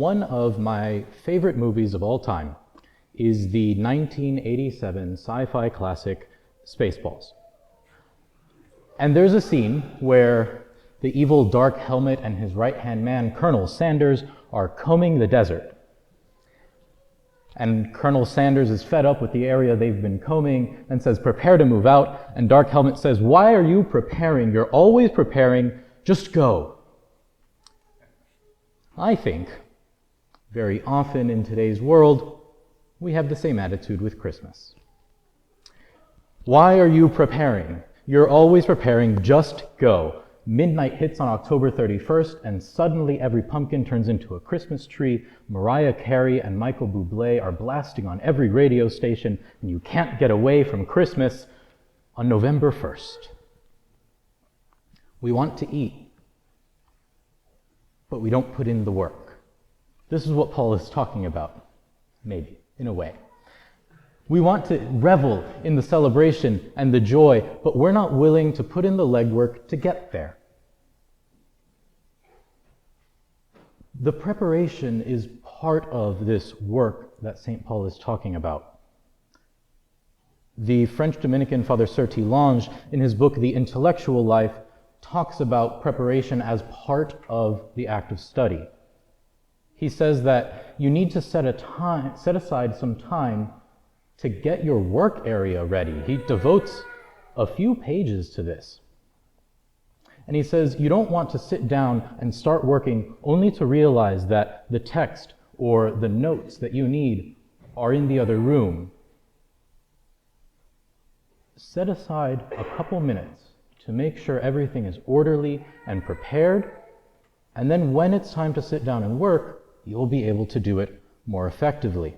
one of my favorite movies of all time is the 1987 sci-fi classic Spaceballs. And there's a scene where the evil Dark Helmet and his right-hand man, Colonel Sanders, are combing the desert. And Colonel Sanders is fed up with the area they've been combing and says, "Prepare to move out." And Dark Helmet says, "Why are you preparing? You're always preparing. Just go." I think, very often in today's world, we have the same attitude with Christmas. Why are you preparing? You're always preparing. Just go. Midnight hits on October 31st, and suddenly every pumpkin turns into a Christmas tree. Mariah Carey and Michael Bublé are blasting on every radio station, and you can't get away from Christmas on November 1st. We want to eat, but we don't put in the work. This is what Paul is talking about, maybe, in a way. We want to revel in the celebration and the joy, but we're not willing to put in the legwork to get there. The preparation is part of this work that St. Paul is talking about. The French Dominican Father Serti Lange, in his book The Intellectual Life, talks about preparation as part of the act of study. He says that you need to set aside some time to get your work area ready. He devotes a few pages to this. And he says you don't want to sit down and start working only to realize that the text or the notes that you need are in the other room. Set aside a couple minutes to make sure everything is orderly and prepared, and then when it's time to sit down and work, you'll be able to do it more effectively.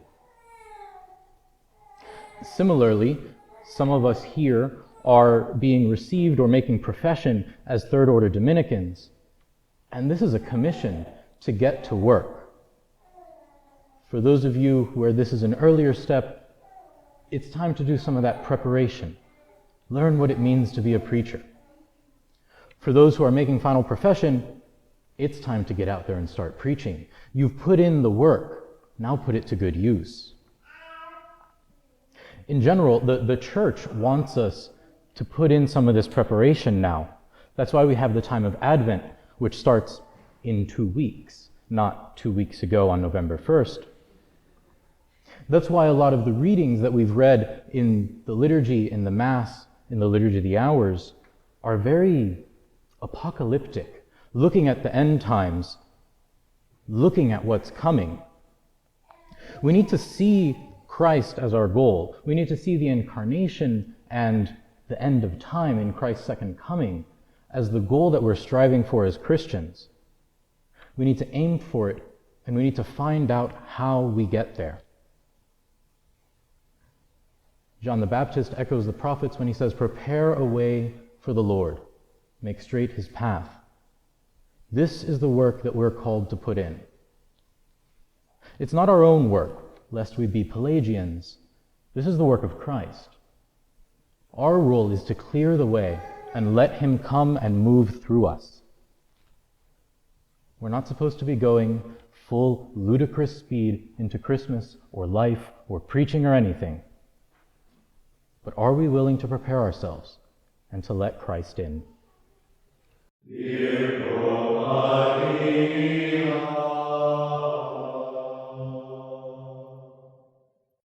Similarly, some of us here are being received or making profession as third-order Dominicans, and this is a commission to get to work. For those of you where this is an earlier step, it's time to do some of that preparation. Learn what it means to be a preacher. For those who are making final profession, it's time to get out there and start preaching. You've put in the work, now put it to good use. In general, the church wants us to put in some of this preparation now. That's why we have the time of Advent, which starts in 2 weeks, not 2 weeks ago on November 1st. That's why a lot of the readings that we've read in the liturgy, in the Mass, in the Liturgy of the Hours, are very apocalyptic, looking at the end times, looking at what's coming. We need to see Christ as our goal. We need to see the incarnation and the end of time in Christ's second coming as the goal that we're striving for as Christians. We need to aim for it, and we need to find out how we get there. John the Baptist echoes the prophets when he says, "Prepare a way for the Lord, make straight his path." This is the work that we're called to put in. It's not our own work, lest we be Pelagians. This is the work of Christ. Our role is to clear the way and let him come and move through us. We're not supposed to be going full ludicrous speed into Christmas or life or preaching or anything. But are we willing to prepare ourselves and to let Christ in?